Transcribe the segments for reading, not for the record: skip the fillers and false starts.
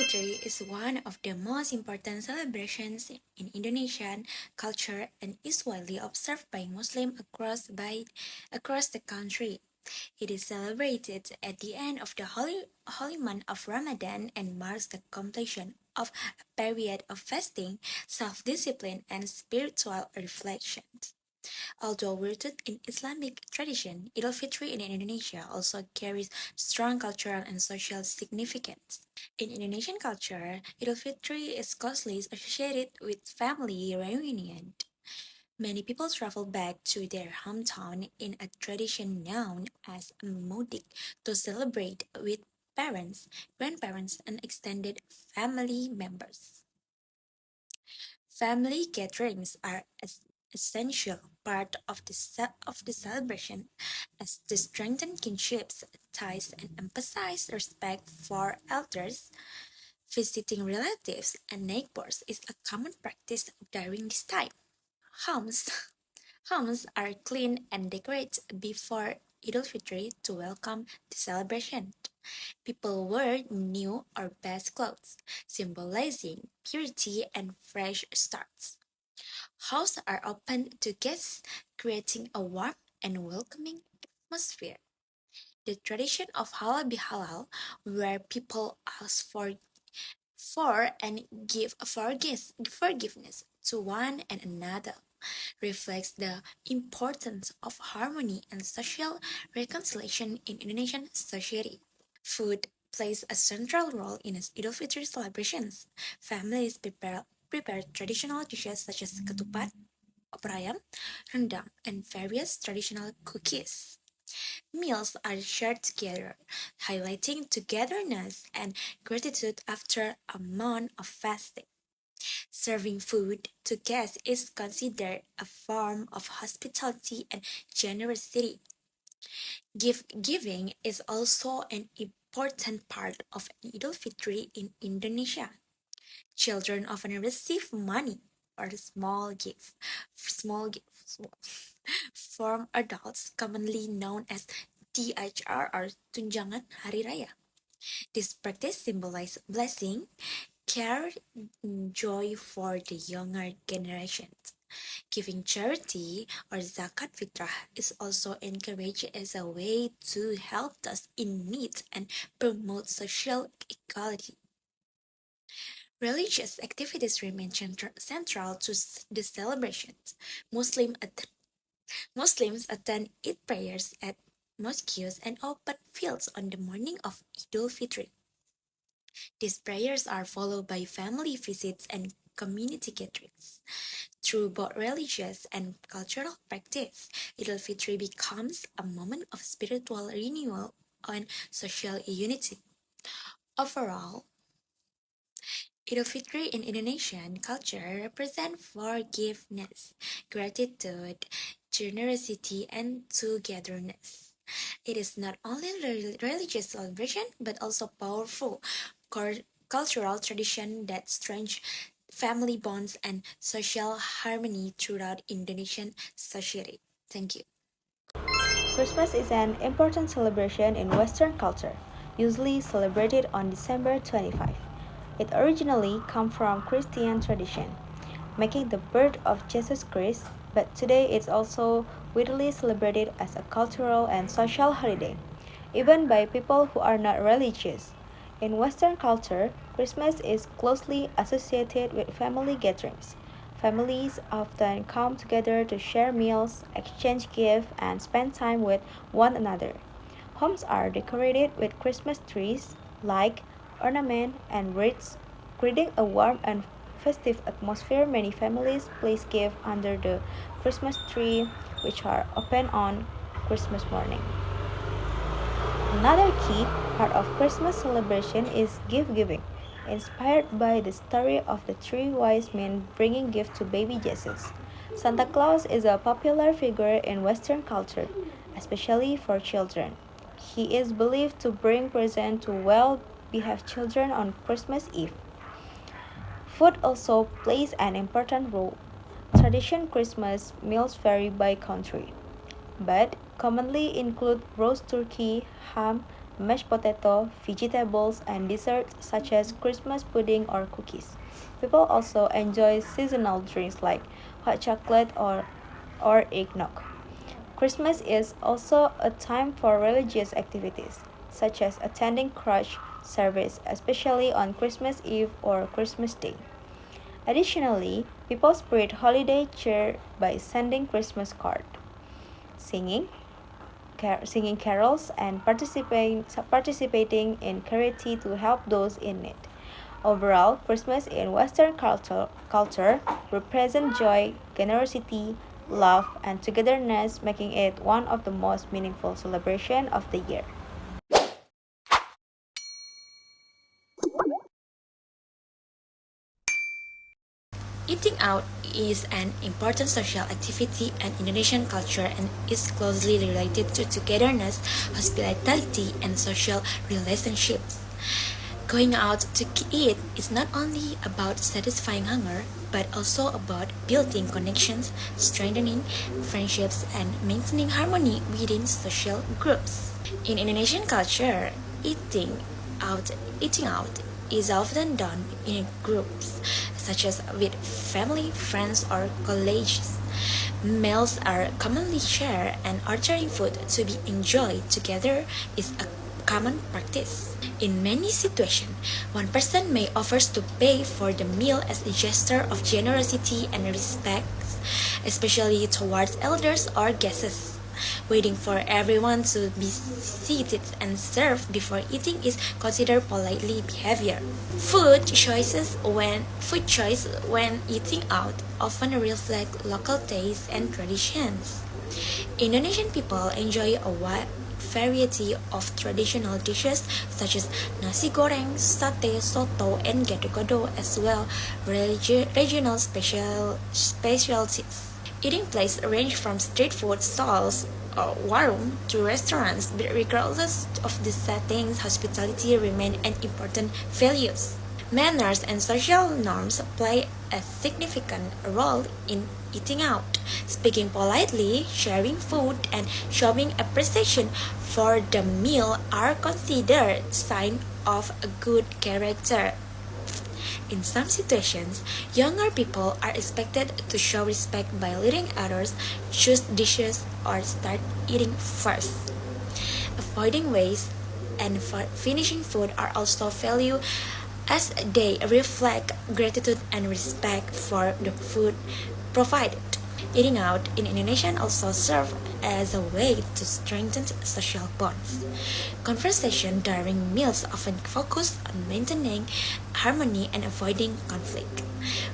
Fitri is one of the most important celebrations in Indonesian culture and is widely observed by Muslims across the country. It is celebrated at the end of the holy month of Ramadan and marks the completion of a period of fasting, self-discipline, and spiritual reflection. Although rooted in Islamic tradition, Idul Fitri in Indonesia also carries strong cultural and social significance. In Indonesian culture, Idul Fitri is closely associated with family reunion. Many people travel back to their hometown in a tradition known as Mohd to celebrate with parents, grandparents, and extended family members. Family gatherings are an essential part of the celebration as they strengthen kinships, ties, and emphasize respect for elders. Visiting relatives and neighbors is a common practice during this time. Homes, homes are cleaned and decorated before Idul Fitri to welcome the celebration. People wear new or best clothes, symbolizing purity and fresh starts. Houses are open to guests, creating a warm and welcoming atmosphere. The tradition of halal bihalal, where people ask for and give forgiveness to one and another, reflects the importance of harmony and social reconciliation in Indonesian society. Food plays a central role in Idul Fitri celebrations. Families prepare traditional dishes such as ketupat, opor ayam, rendang, and various traditional cookies. Meals are shared together, highlighting togetherness and gratitude after a month of fasting. Serving food to guests is considered a form of hospitality and generosity. Giving is also an important part of Idul Fitri in Indonesia. Children often receive money or small gifts from adults, commonly known as THR or Tunjangan Hari Raya. This practice symbolizes blessing, care, and joy for the younger generations. Giving charity or zakat fitrah is also encouraged as a way to help those in need and promote social equality. Religious activities remain central to the celebrations. Muslim att- Muslims attend Eid prayers at mosques and open fields on the morning of Idul Fitri. These prayers are followed by family visits and community gatherings. Through both religious and cultural practice, Idul Fitri becomes a moment of spiritual renewal and social unity. Overall, Idul Fitri in Indonesian culture represents forgiveness, gratitude, generosity, and togetherness. It is not only a religious celebration but also powerful cultural tradition that strengthens family bonds and social harmony throughout Indonesian society. Thank you. Christmas is an important celebration in Western culture, usually celebrated on December 25. It originally came from Christian tradition, making the birth of Jesus Christ, but today it's also widely celebrated as a cultural and social holiday, even by people who are not religious. In Western culture, Christmas is closely associated with family gatherings. Families often come together to share meals, exchange gifts, and spend time with one another. Homes are decorated with Christmas trees, light, ornament, and wreaths, creating a warm and festive atmosphere. Many families place gifts under the Christmas tree, which are opened on Christmas morning. Another key part of Christmas celebration is gift giving, inspired by the story of the three wise men bringing gifts to baby Jesus. Santa Claus is a popular figure in Western culture, especially for children. He is believed to bring presents to well behaved children on Christmas Eve. Food also plays an important role. Traditional Christmas meals vary by country, but commonly include roast turkey, ham, mashed potato, vegetables, and desserts such as Christmas pudding or cookies. People also enjoy seasonal drinks like hot chocolate or eggnog. Christmas is also a time for religious activities, such as attending church service, especially on Christmas Eve or Christmas Day. Additionally, people spread holiday cheer by sending Christmas cards, singing, singing carols, and participating in charity to help those in need. Overall, Christmas in Western culture represents joy, generosity, love, and togetherness, making it one of the most meaningful celebrations of the year. Eating out is an important social activity in Indonesian culture and is closely related to togetherness, hospitality, and social relationships. Going out to eat is not only about satisfying hunger, but also about building connections, strengthening friendships, and maintaining harmony within social groups. In Indonesian culture, out eating out is often done in groups, such as with family, friends, or colleagues. Meals are commonly shared, and ordering food to be enjoyed together is a common practice. In many situations, one person may offer to pay for the meal as a gesture of generosity and respect, especially towards elders or guests. Waiting for everyone to be seated and served before eating is considered politely behavior. Food choice when eating out often reflect local tastes and traditions. Indonesian people enjoy a wide variety of traditional dishes such as nasi goreng, satay, soto, and gado-gado, as well regional specialties. Eating places range from street food stalls or warung to restaurants, but regardless of the settings, hospitality remain an important values. Manners and social norms play a significant role in eating out. Speaking politely, sharing food, and showing appreciation for the meal are considered signs of a good character. In some situations, younger people are expected to show respect by letting others choose dishes or start eating first. Avoiding waste and finishing food are also valued as they reflect gratitude and respect for the food provided. Eating out in Indonesia also serves as a way to strengthen social bonds. Conversation during meals often focus on maintaining harmony and avoiding conflict.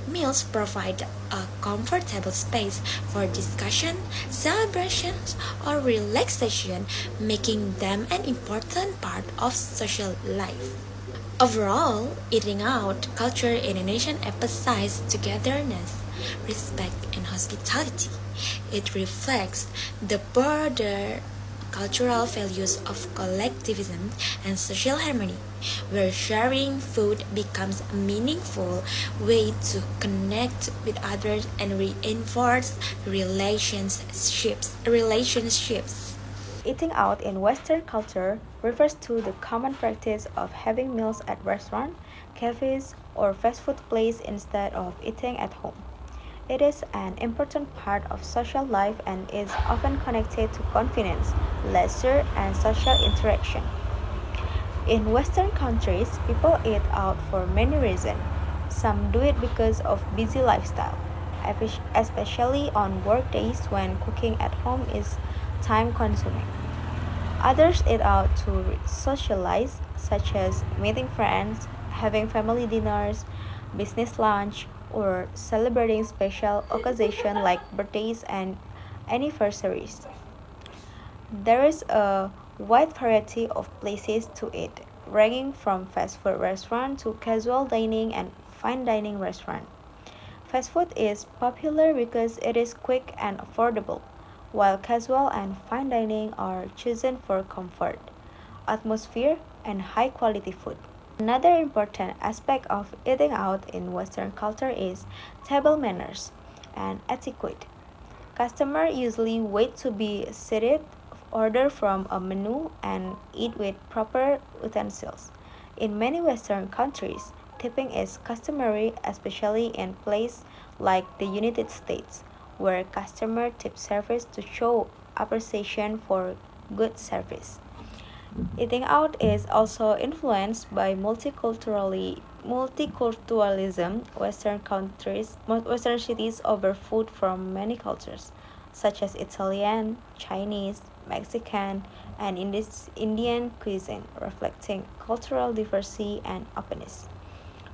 Meals provide a comfortable space for discussion, celebrations, or relaxation, making them an important part of social life. Overall, eating out culture in Indonesian emphasizes togetherness, respect, and hospitality. It reflects the broader cultural values of collectivism and social harmony, where sharing food becomes a meaningful way to connect with others and reinforce relationships. Eating out in Western culture refers to the common practice of having meals at restaurants, cafes, or fast food places instead of eating at home. It is an important part of social life and is often connected to convenience, leisure, and social interaction. In Western countries, people eat out for many reasons. Some do it because of busy lifestyle, especially on work days when cooking at home is time consuming. Others eat out to socialize, such as meeting friends, having family dinners, business lunch, or celebrating special occasions like birthdays and anniversaries. There is a wide variety of places to eat, ranging from fast food restaurants to casual dining and fine dining restaurants. Fast food is popular because it is quick and affordable, while casual and fine dining are chosen for comfort, atmosphere, and high quality food. Another important aspect of eating out in Western culture is table manners and etiquette. Customers usually wait to be seated order from a menu, and eat with proper utensils. In many Western countries, tipping is customary, especially in places like the United States, where customers tip servers to show appreciation for good service. Eating out is also influenced by multiculturalism. Western cities offer food from many cultures, such as Italian, Chinese, Mexican, and Indian cuisine, reflecting cultural diversity and openness.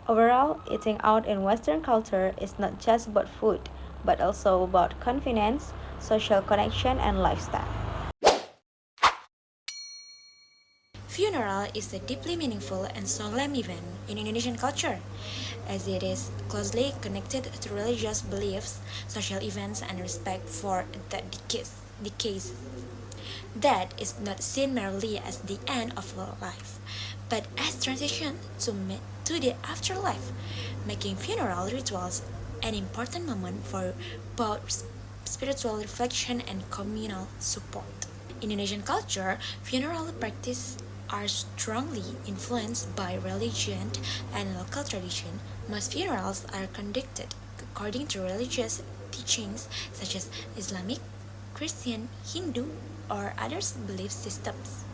Overall, eating out in Western culture is not just about food, but also about convenience, social connection, and lifestyle. Funeral is a deeply meaningful and solemn event in Indonesian culture, as it is closely connected to religious beliefs, social events, and respect for the deceased. Death is not seen merely as the end of life, but as transition to the afterlife, making funeral rituals an important moment for both spiritual reflection and communal support. In Indonesian culture, funeral practices are strongly influenced by religion and local tradition. Most funerals are conducted according to religious teachings such as Islamic, Christian, Hindu, or others belief systems.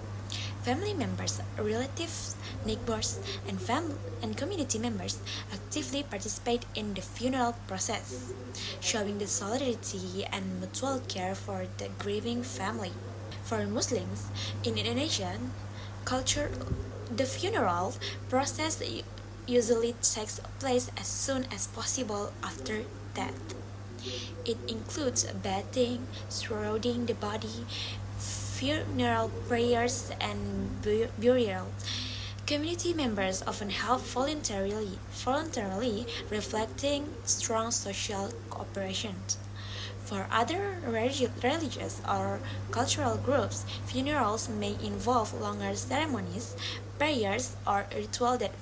Family members, relatives, neighbors, and community members actively participate in the funeral process, showing the solidarity and mutual care for the grieving family. For Muslims in Indonesian culture, the funeral process usually takes place as soon as possible after death. It includes bathing, shrouding the body, funeral prayers, and burial. Community members often help voluntarily reflecting strong social cooperation. For other religious or cultural groups, funerals may involve longer ceremonies, prayers, or rituals that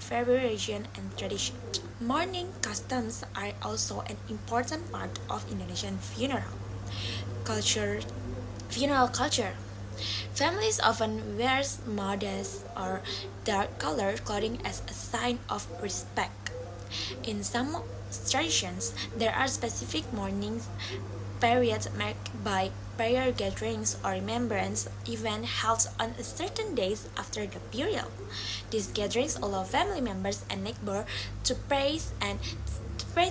vary region and tradition. Mourning customs are also an important part of Indonesian culture. Funeral culture. Families often wear modest or dark colored clothing as a sign of respect. In some traditions, there are specific mourning periods marked by prayer gatherings or remembrance events held on certain days after the burial. These gatherings allow family members and neighbors to pray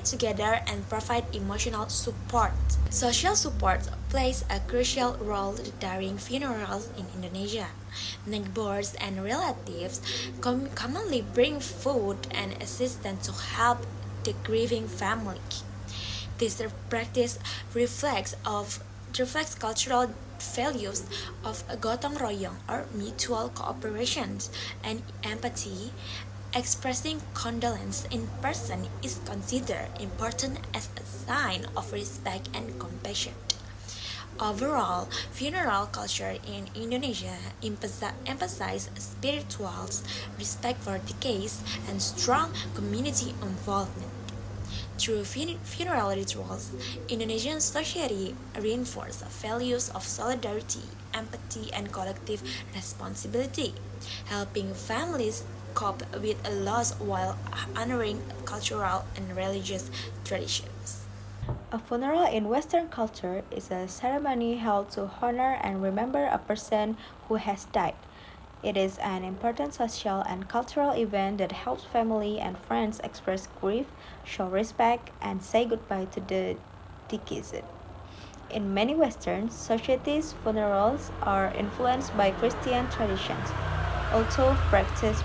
together and provide emotional support. Social support plays a crucial role during funerals in Indonesia. Neighbors and relatives commonly bring food and assistance to help the grieving family. This practice reflects cultural values of gotong royong or mutual cooperation and empathy. Expressing condolence in person is considered important as a sign of respect and compassion. Overall, funeral culture in Indonesia emphasizes spiritual respect for deceased and strong community involvement. Through funeral rituals, Indonesian society reinforces values of solidarity, empathy, and collective responsibility, helping families cope with a loss while honoring cultural and religious traditions. A funeral in Western culture is a ceremony held to honor and remember a person who has died. It is an important social and cultural event that helps family and friends express grief, show respect, and say goodbye to the deceased. In many Western societies, funerals are influenced by Christian traditions, although practice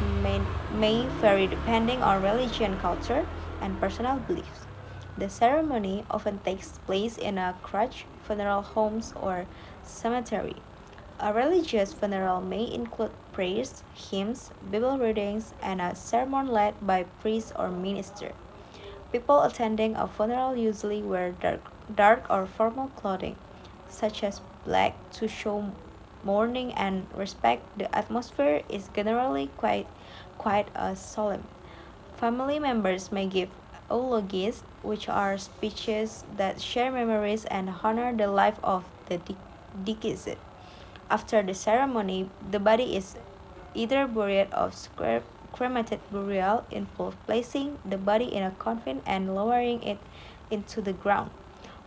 may vary depending on religion, culture, and personal beliefs. The ceremony often takes place in a church, funeral homes, or cemetery. A religious funeral may include prayers, hymns, Bible readings, and a sermon led by priest or minister. People attending a funeral usually wear dark or formal clothing, such as black, to show mourning and respect. The atmosphere is generally quite solemn. Family members may give eulogies, which are speeches that share memories and honor the life of the deceased. After the ceremony, the body is either buried or cremated. Burial involves placing the body in a coffin and lowering it into the ground,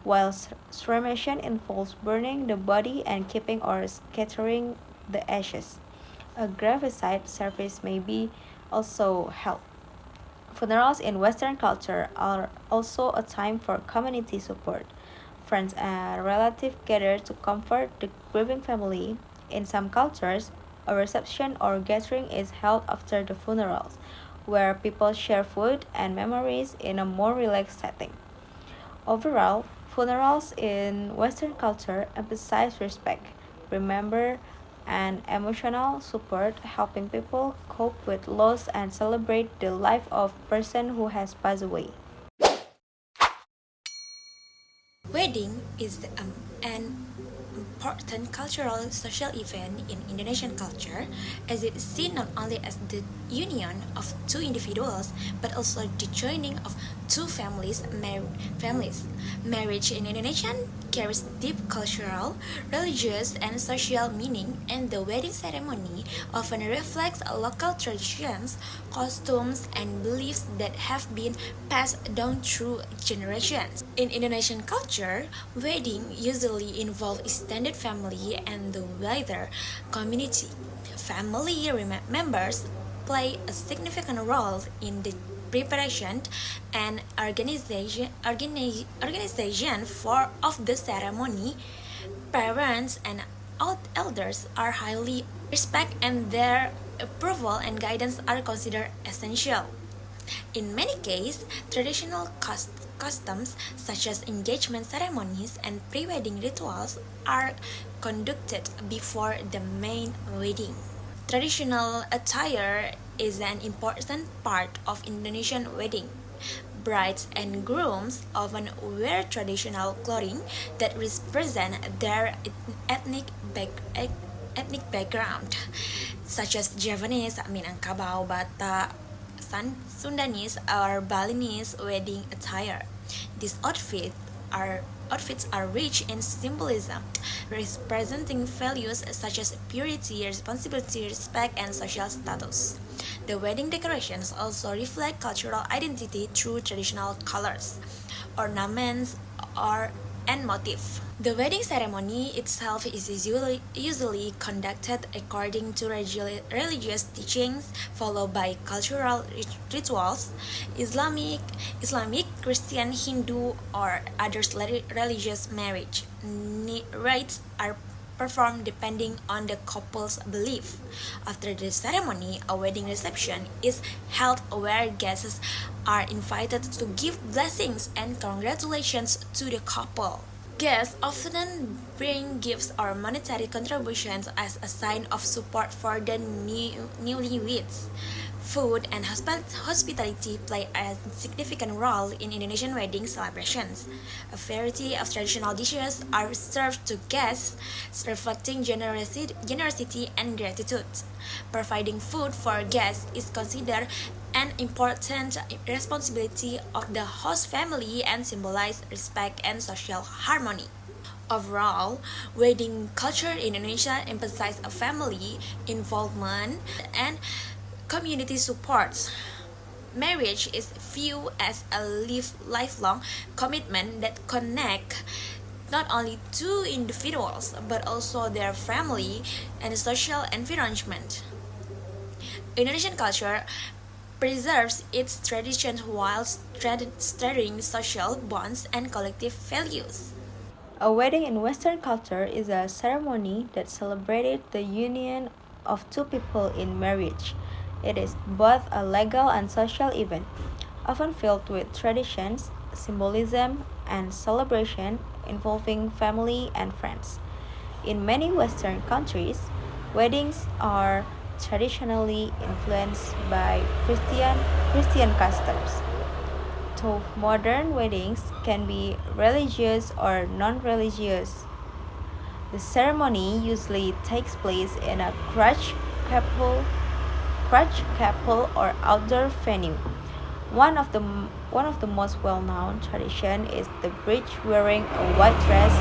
while cremation involves burning the body and keeping or scattering the ashes. A graveside service may be also held. Funerals in Western culture are also a time for community support. Friends and relatives gather to comfort the grieving family. In some cultures, a reception or gathering is held after the funerals, where people share food and memories in a more relaxed setting. Overall, funerals in Western culture emphasize respect, remember, and emotional support, helping people cope with loss and celebrate the life of person who has passed away. Wedding is an important cultural social event in Indonesian culture, as it is seen not only as the union of two individuals but also the joining of two married families. Marriage in Indonesian carries deep cultural, religious, and social meaning, and the wedding ceremony often reflects local traditions, costumes, and beliefs that have been passed down through generations. In Indonesian culture, wedding usually involve extended family and the wider community. Family members play a significant role in the preparation and organization for of the ceremony. Parents and elders are highly respected, and their approval and guidance are considered essential. In many cases, traditional customs such as engagement ceremonies and pre-wedding rituals are conducted before the main wedding. Traditional attire is an important part of Indonesian wedding. Brides and grooms often wear traditional clothing that represent their ethnic background, such as Javanese, Minangkabau, Batak, Sundanese, or Balinese wedding attire. These outfits are rich in symbolism, representing values such as purity, responsibility, respect, and social status. The wedding decorations also reflect cultural identity through traditional colors, ornaments, or and motif. The wedding ceremony itself is usually conducted according to religious teachings, followed by cultural rituals, Islamic, Christian, Hindu, or other religious marriage. Rites are performed depending on the couple's belief. After the ceremony, a wedding reception is held where guests are invited to give blessings and congratulations to the couple. Guests often bring gifts or monetary contributions as a sign of support for the newlyweds. Food and hospitality play a significant role in Indonesian wedding celebrations. A variety of traditional dishes are served to guests, reflecting generosity and gratitude. Providing food for guests is considered an important responsibility of the host family and symbolizes respect and social harmony. Overall, wedding culture in Indonesia emphasizes a family involvement and community support. Marriage is viewed as a lifelong commitment that connects not only two individuals but also their family and social environment. Indonesian culture preserves its traditions while strengthening social bonds and collective values. A wedding in Western culture is a ceremony that celebrated the union of two people in marriage. It is both a legal and social event, often filled with traditions, symbolism, and celebration involving family and friends. In many Western countries, weddings are traditionally influenced by Christian customs. Though modern weddings can be religious or non-religious, the ceremony usually takes place in a church chapel or outdoor venue. One of the most well-known tradition is the bride wearing a white dress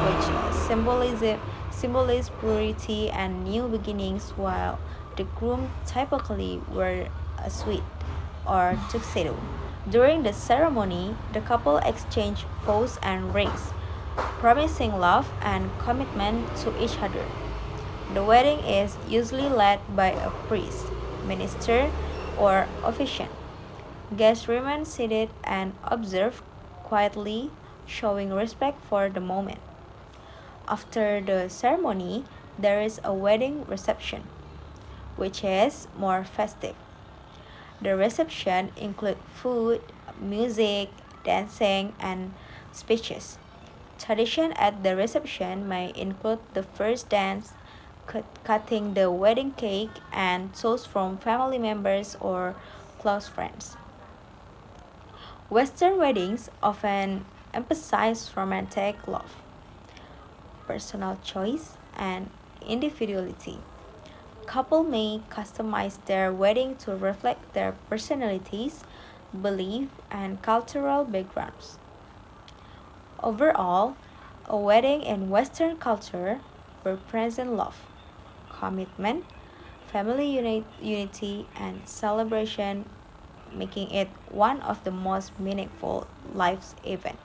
which symbolizes purity and new beginnings, while the groom typically wear a suit or tuxedo. During the ceremony, the couple exchange vows and rings, promising love and commitment to each other. The wedding is usually led by a priest, minister, or officiant. Guests remain seated and observe quietly, showing respect for the moment. After the ceremony, there is a wedding reception, which is more festive. The reception includes food, music, dancing, and speeches. Tradition at the reception may include the first dance, cutting the wedding cake, and toast from family members or close friends. Western weddings often emphasize romantic love, personal choice, and individuality. Couple may customize their wedding to reflect their personalities, beliefs, and cultural backgrounds. Overall, a wedding in Western culture represents love, commitment, family unity, and celebration, making it one of the most meaningful life events.